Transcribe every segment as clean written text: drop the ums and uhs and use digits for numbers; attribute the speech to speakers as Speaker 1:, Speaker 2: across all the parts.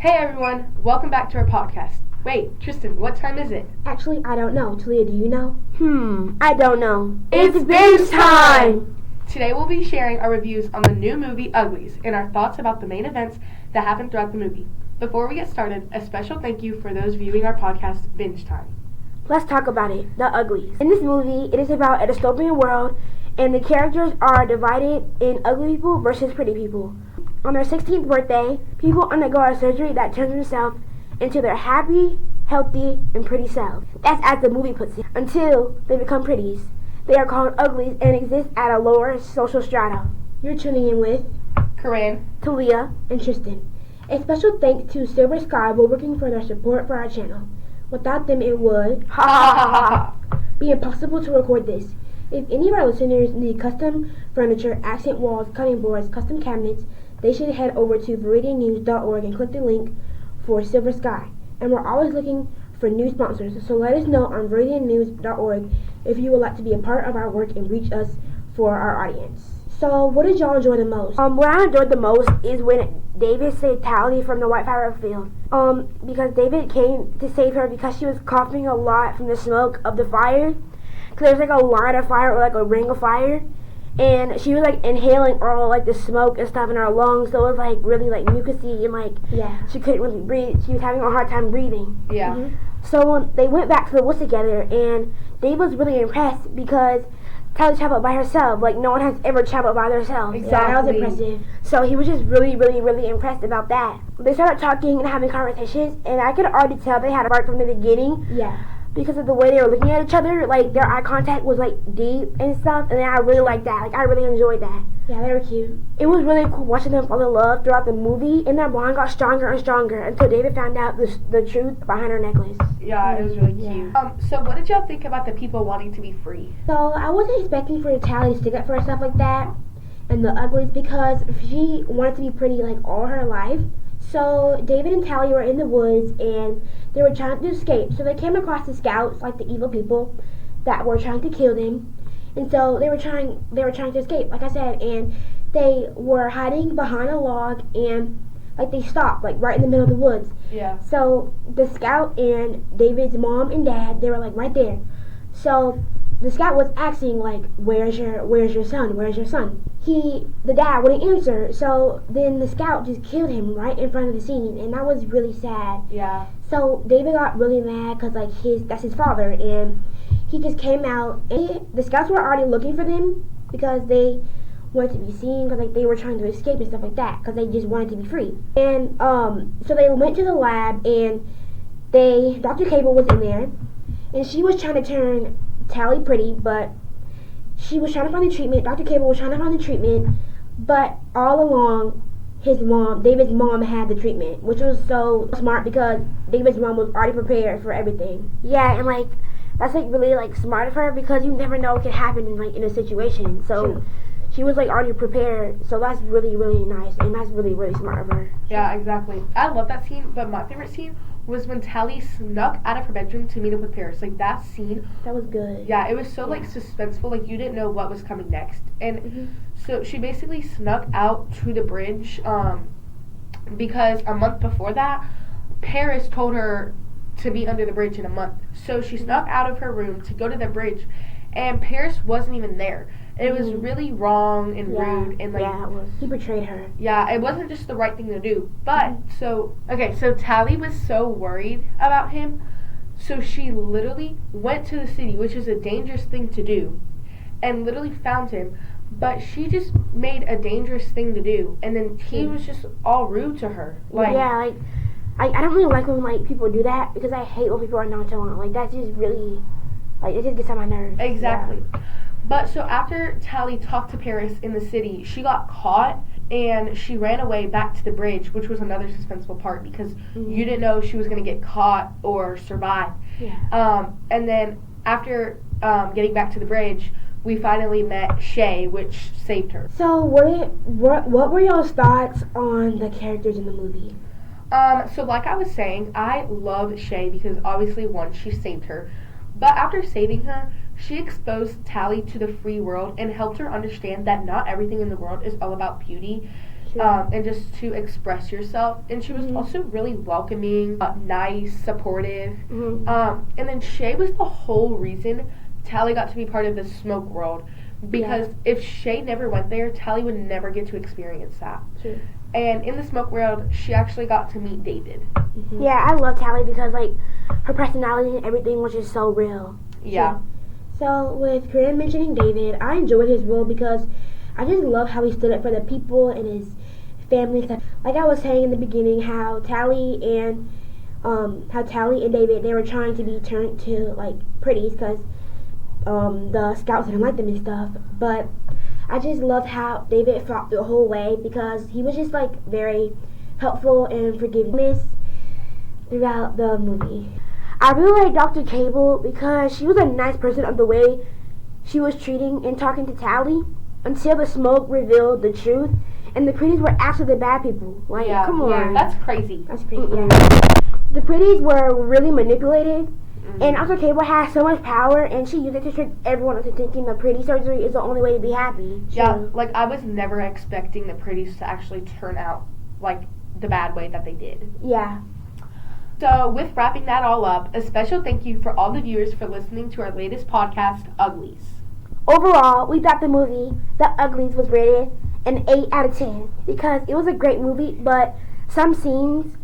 Speaker 1: Hey everyone, welcome back to our podcast. Wait, Tristan, what time is it?
Speaker 2: Actually, I don't know. Talia, do you know? I don't know.
Speaker 1: It's Binge time! Today we'll be sharing our reviews on the new movie Uglies and our thoughts about the main events that happened throughout the movie. Before we get started, a special thank you for those viewing our podcast Binge Time.
Speaker 2: Let's talk about it. The Uglies. In this movie, it is about a dystopian world, and the characters are divided in ugly people versus pretty people. On their 16th birthday, people undergo a surgery that turns themselves into their happy, healthy, and pretty selves. That's as the movie puts it. Until they become pretties. They are called uglies and exist at a lower social strata. You're tuning in with
Speaker 1: Corinne,
Speaker 2: Talia, and Tristan. A special thanks to Silver Sky for working for their support for our channel. Without them, it would be impossible to record this. If any of our listeners need custom furniture, accent walls, cutting boards, custom cabinets, they should head over to veridiannews.org and click the link for Silver Sky. And we're always looking for new sponsors, so let us know on veridiannews.org if you would like to be a part of our work and reach us for our audience. So, what did y'all enjoy the most? What I enjoyed the most is when David saved Tally from the white fire field. Because David came to save her because she was coughing a lot from the smoke of the fire. Because there's like a line of fire or like a ring of fire. And she was like inhaling all like the smoke and stuff in her lungs, so it was like really like mucousy and like she couldn't really breathe. She was having a hard time breathing.
Speaker 1: Yeah.
Speaker 2: Mm-hmm. So they went back to the woods together, and Dave was really impressed because Tally traveled by herself. Like no one has ever traveled by themselves.
Speaker 1: Exactly.
Speaker 2: So that was impressive. So he was just really impressed about that. They started talking and having conversations, and I could already tell they had a spark from the beginning. Yeah. Because of the way they were looking at each other, like their eye contact was like deep and stuff, and I really liked that. Like I really enjoyed that. Yeah, they were cute. It was really cool watching them fall in love throughout the movie, and their bond got stronger and stronger until David found out the truth behind her necklace.
Speaker 1: Yeah, it was really cute. So what did y'all think about the people wanting to be free?
Speaker 2: So I wasn't expecting for Tally to stick up for herself like that, and the Uglies, because she wanted to be pretty like all her life. So David and Tally were in the woods and they were trying to escape. So they came across the scouts, like the evil people that were trying to kill them. And so they were trying to escape, like I said, and they were hiding behind a log, and like they stopped like right in the middle of the woods. Yeah. So the scout and David's mom and dad, they were like right there. So the scout was asking like, where's your son? Where's your son? The dad wouldn't answer, so then the scout just killed him right in front of the scene, and that was really sad. Yeah. So David got really mad because like that's his father, and he just came out, and the scouts were already looking for them because they wanted to be seen, because like they were trying to escape and stuff like that, because they just wanted to be free. And so they went to the lab, and Dr. Cable was in there, and she was trying to turn Tally pretty, but she was trying to find the treatment. Dr. Cable was trying to find the treatment, but all along, David's mom had the treatment, which was so smart because David's mom was already prepared for everything. Yeah, and like that's like really like smart of her, because you never know what can happen in a situation. So she was like already prepared. So that's really nice, and that's really smart of her.
Speaker 1: Yeah, exactly. I love that scene, but my favorite scene was when Tally snuck out of her bedroom to meet up with Paris. Like, that scene.
Speaker 2: That was good.
Speaker 1: Yeah, it was so, like, suspenseful. Like, you didn't know what was coming next. And so she basically snuck out to the bridge because a month before that, Paris told her to be under the bridge in a month. So she snuck out of her room to go to the bridge, and Paris wasn't even there. It was really wrong and rude, and like
Speaker 2: it was. He betrayed her.
Speaker 1: Yeah, it wasn't just the right thing to do. But so Tally was so worried about him, so she literally went to the city, which is a dangerous thing to do, and literally found him. But she just made a dangerous thing to do, and then he was just all rude to her.
Speaker 2: Like I don't really like when like people do that, because I hate when people are nonchalant. Like that's just really it just gets on my nerves.
Speaker 1: Exactly. Yeah. But so after Tally talked to Paris in the city, she got caught and she ran away back to the bridge, which was another suspenseful part because you didn't know if she was going to get caught or survive. Yeah. And then after getting back to the bridge, we finally met Shay, which saved her.
Speaker 2: So what were y'all's thoughts on the characters in the movie?
Speaker 1: So like I was saying, I love Shay because obviously, one, she saved her. But after saving her, she exposed Tally to the free world and helped her understand that not everything in the world is all about beauty.
Speaker 2: Sure.
Speaker 1: and just to express yourself. And she was
Speaker 2: Mhm.
Speaker 1: also really welcoming, nice, supportive.
Speaker 2: Mhm.
Speaker 1: And then Shay was the whole reason Tally got to be part of the smoke world. Because if Shay never went there, Tally would never get to experience that.
Speaker 2: True.
Speaker 1: And in the smoke world, she actually got to meet David.
Speaker 2: Mm-hmm. Yeah, I love Tally because like her personality and everything was just so real.
Speaker 1: Yeah.
Speaker 2: So with Corinne mentioning David, I enjoyed his role because I just love how he stood up for the people and his family stuff. Like I was saying in the beginning, how Tally and David, they were trying to be turned to like pretties because the scouts didn't like them and stuff. But I just loved how David fought the whole way because he was just like very helpful and forgiveness throughout the movie. I really like Dr. Cable because she was a nice person of the way she was treating and talking to Tally until the smoke revealed the truth and the pretties were actually the bad people. Like, come on.
Speaker 1: Yeah, that's crazy.
Speaker 2: That's crazy, yeah. The pretties were really manipulated and Dr. Cable has so much power and she used it to trick everyone into thinking the pretty surgery is the only way to be happy.
Speaker 1: Yeah, like I was never expecting the pretties to actually turn out like the bad way that they did.
Speaker 2: Yeah.
Speaker 1: So, with wrapping that all up, a special thank you for all the viewers for listening to our latest podcast, Uglies.
Speaker 2: Overall, we thought the movie, The Uglies, was rated an 8 out of 10 because it was a great movie, but some scenes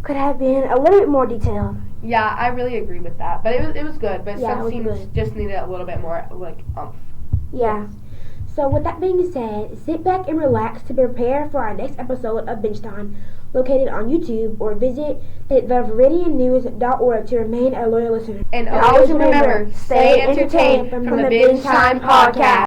Speaker 2: could have been a little bit more detailed.
Speaker 1: Yeah, I really agree with that. But it was good, but
Speaker 2: Yeah,
Speaker 1: some scenes just needed a little bit more, like, oomph.
Speaker 2: Yeah. So with that being said, sit back and relax to prepare for our next episode of Binge Time, located on YouTube, or visit theviridiannews.org to remain a loyal listener.
Speaker 1: And always remember, stay entertained from the Binge Time podcast.